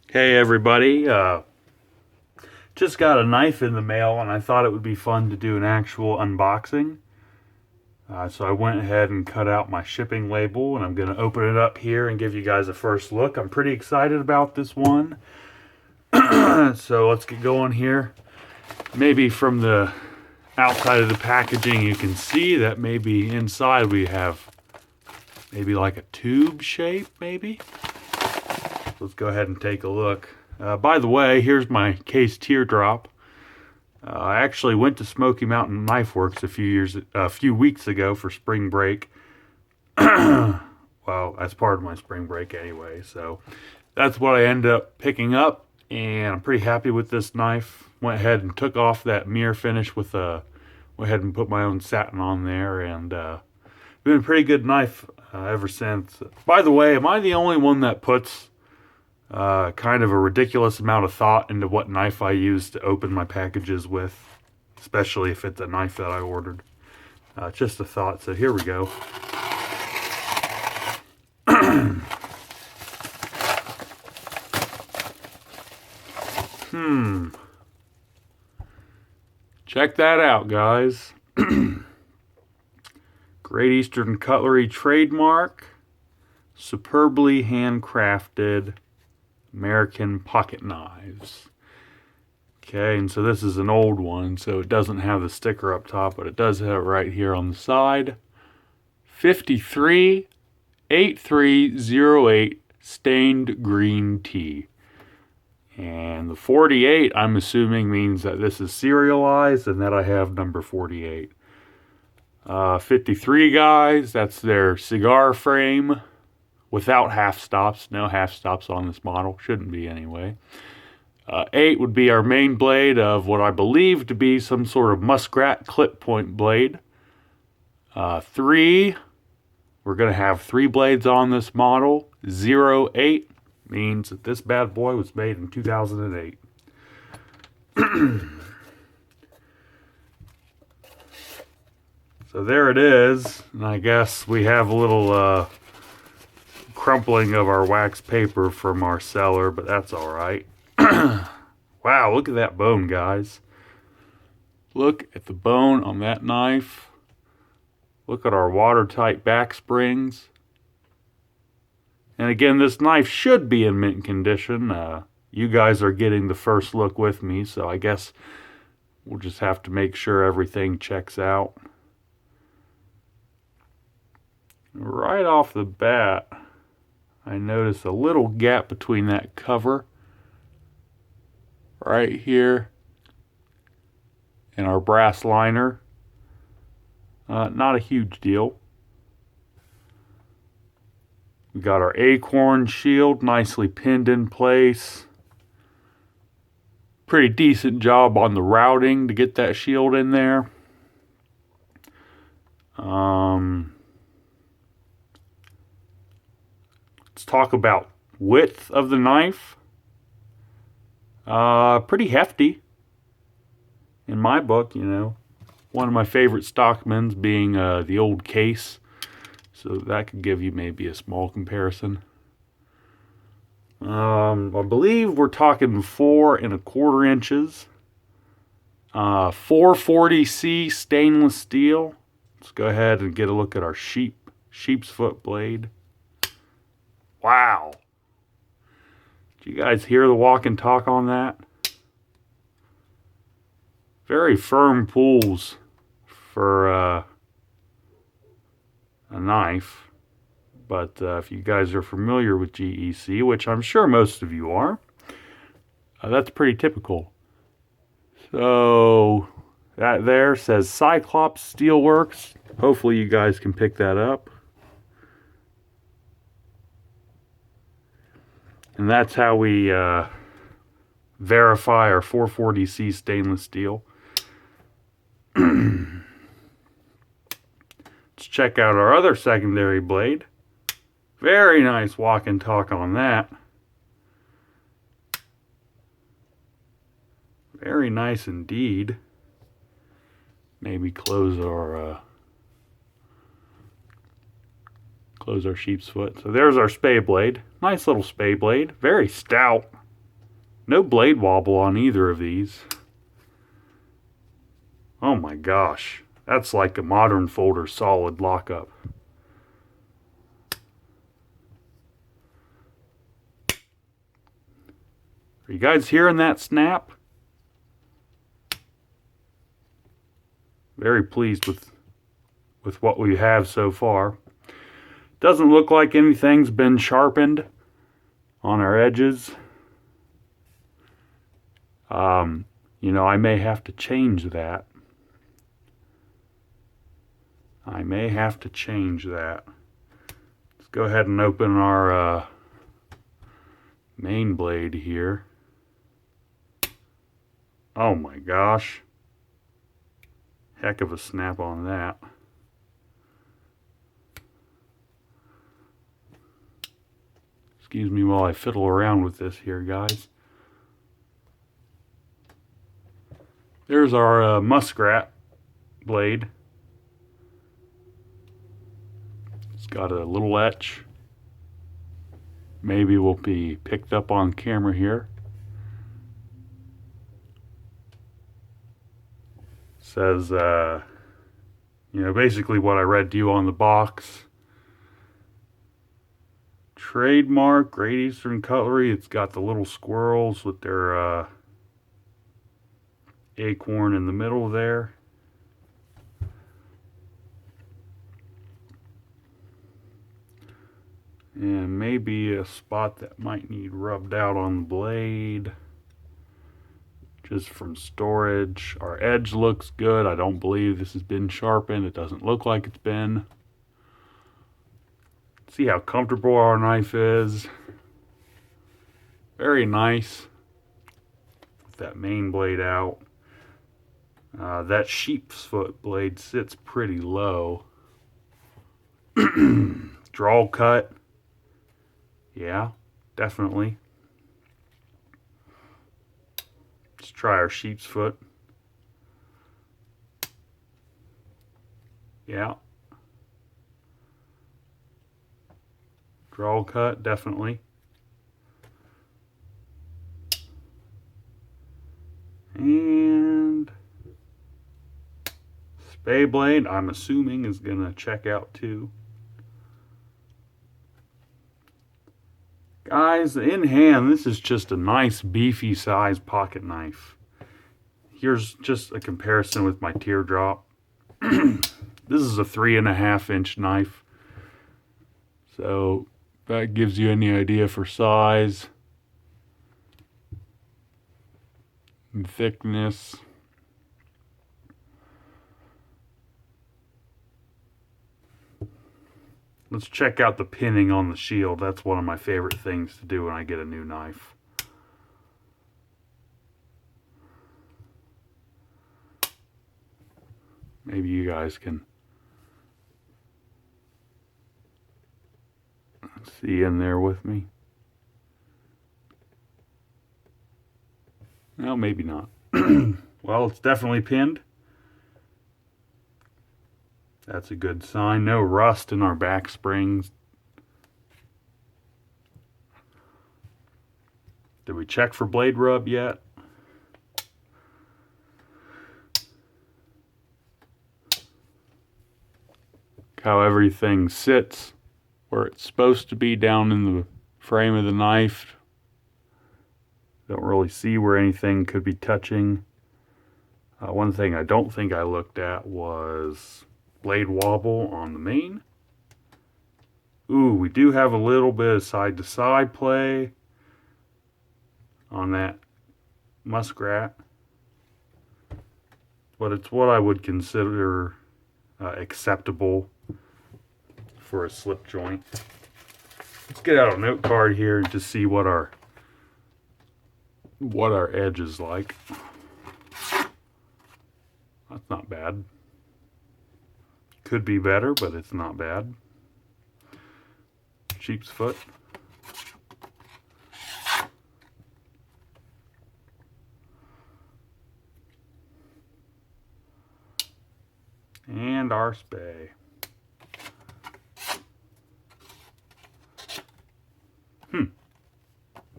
Hey everybody, just got a knife in the mail and I thought it would be fun to do an actual unboxing. So I went ahead and cut out my shipping label and I'm going to open it up here and give you guys a first look. I'm pretty excited about this one. So let's get going here. Maybe from the outside of the packaging you can see that maybe inside we have maybe like a tube shape maybe. Let's go ahead and take a look. By the way, here's my case teardrop. I actually went to Smoky Mountain Knife Works a few weeks ago for spring break. Well, as part of my spring break anyway. So that's what I ended up picking up, and I'm pretty happy with this knife. Went ahead and took off that mirror finish with went ahead and put my own satin on there, and been a pretty good knife ever since. By the way, am I the only one that puts kind of a ridiculous amount of thought into what knife I use to open my packages with, especially if it's a knife that I ordered? Just a thought. So here we go. Check that out, guys. Great Eastern Cutlery trademark, superbly handcrafted American pocket knives. Okay, and so this is an old one, so it doesn't have the sticker up top, but it does have it right here on the side. 538308 stained green tea. And the 48, I'm assuming, means that this is serialized and that I have number 48. 53, guys, that's their cigar frame without half stops. No half stops on this model. Shouldn't be anyway. 8 would be our main blade of what I believe to be some sort of muskrat clip point blade. 3, we're going to have 3 blades on this model. 08 means that this bad boy was made in 2008. So there it is, and I guess we have a little crumpling of our wax paper from our seller, but that's all right. Wow, look at that bone, guys. Look at the bone on that knife. Look at our watertight back springs. And again, this knife should be in mint condition. You guys are getting the first look with me, so I guess we'll just have to make sure everything checks out. Right off the bat, I notice a little gap between that cover right here and our brass liner. Not a huge deal. We got our acorn shield nicely pinned in place. Pretty decent job on the routing to get that shield in there. Let's talk about width of the knife. Pretty hefty in my book, you know. One of my favorite Stockmans being the old case. So that could give you maybe a small comparison. I believe we're talking 4¼ inches. 440C stainless steel. Let's go ahead and get a look at our sheep's foot blade. Wow. Did you guys hear the walk and talk on that? Very firm pulls for a knife. But if you guys are familiar with GEC, which I'm sure most of you are, that's pretty typical. So that there says Cyclops Steelworks. Hopefully you guys can pick that up. And that's how we verify our 440C stainless steel. Let's check out our other secondary blade. Very nice walk and talk on that. Very nice indeed. Maybe close our sheep's foot. So there's our spay blade. Nice little spay blade. Very stout. No blade wobble on either of these. Oh my gosh, that's like a modern folder solid lockup. Are you guys hearing that snap? Very pleased with what we have so far. Doesn't look like anything's been sharpened on our edges. You know, I may have to change that. Let's go ahead and open our main blade here. Oh my gosh. Heck of a snap on that. Excuse me while I fiddle around with this here, guys. There's our muskrat blade. It's got a little etch. Maybe will be picked up on camera here. Says, you know, basically what I read to you on the box. Trademark, Great Eastern Cutlery. It's got the little squirrels with their acorn in the middle there. And maybe a spot that might need rubbed out on the blade. Just from storage. Our edge looks good. I don't believe this has been sharpened. It doesn't look like it's been. See how comfortable our knife is. Very nice. With that main blade out. That sheep's foot blade sits pretty low. Draw cut. Yeah, definitely. Let's try our sheep's foot. Yeah. Draw cut, definitely. And spay blade, I'm assuming, is going to check out too. Guys, in hand, this is just a nice beefy size pocket knife. Here's just a comparison with my teardrop. This is a 3.5-inch knife. So that gives you any idea for size and thickness. Let's check out the pinning on the shield. That's one of my favorite things to do when I get a new knife. Maybe you guys can see in there with me. No, maybe not. Well, it's definitely pinned. That's a good sign. No rust in our back springs. Did we check for blade rub yet? How everything sits where it's supposed to be down in the frame of the knife. Don't really see where anything could be touching. One thing I don't think I looked at was blade wobble on the main. Ooh, we do have a little bit of side to side play on that muskrat, but it's what I would consider acceptable for a slip joint. Let's get out a note card here and just see what our edge is like. That's not bad. Could be better, but it's not bad. Sheep's foot. And our spay.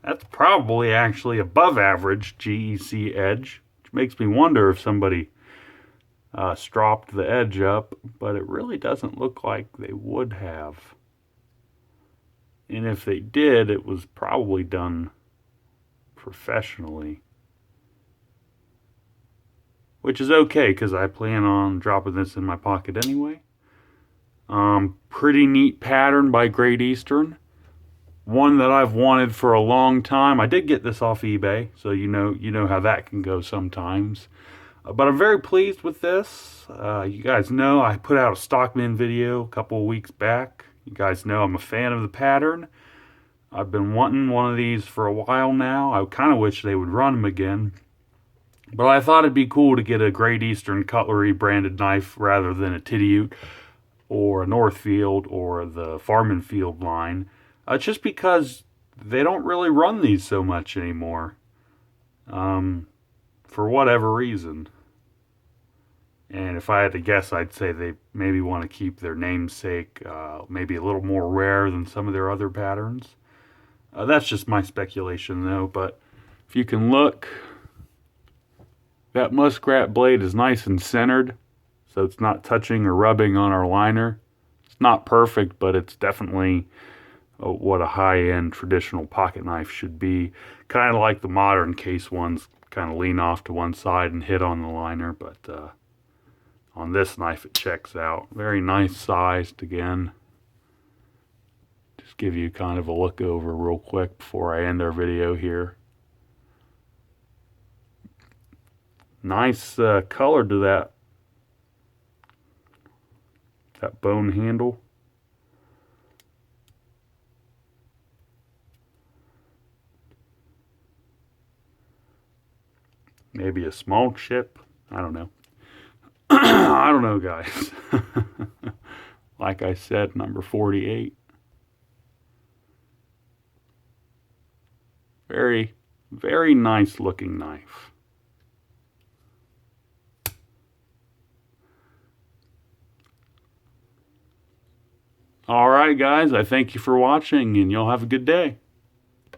That's probably actually above average GEC edge, which makes me wonder if somebody stropped the edge up, but it really doesn't look like they would have. And if they did, it was probably done professionally. Which is okay, because I plan on dropping this in my pocket anyway. Pretty neat pattern by Great Eastern. One that I've wanted for a long time. I did get this off eBay, so you know how that can go sometimes. But I'm very pleased with this. You guys know I put out a Stockman video a couple of weeks back. You guys know I'm a fan of the pattern. I've been wanting one of these for a while now. I kind of wish they would run them again. But I thought it'd be cool to get a Great Eastern Cutlery branded knife rather than a Tidiute or a Northfield or the Farm and Field line. Just because they don't really run these so much anymore. For whatever reason. And if I had to guess, I'd say they maybe want to keep their namesake maybe a little more rare than some of their other patterns. That's just my speculation, though. But if you can look, that muskrat blade is nice and centered, so it's not touching or rubbing on our liner. It's not perfect, but it's definitely what a high-end traditional pocket knife should be. Kind of like the modern case ones, kind of lean off to one side and hit on the liner, but on this knife it checks out. Very nice sized again. Just give you kind of a look over real quick before I end our video here. Nice color to that bone handle. Maybe a small chip. I don't know. I don't know, guys. Like I said, number 48. Very, very nice looking knife. All right, guys. I thank you for watching, and y'all have a good day.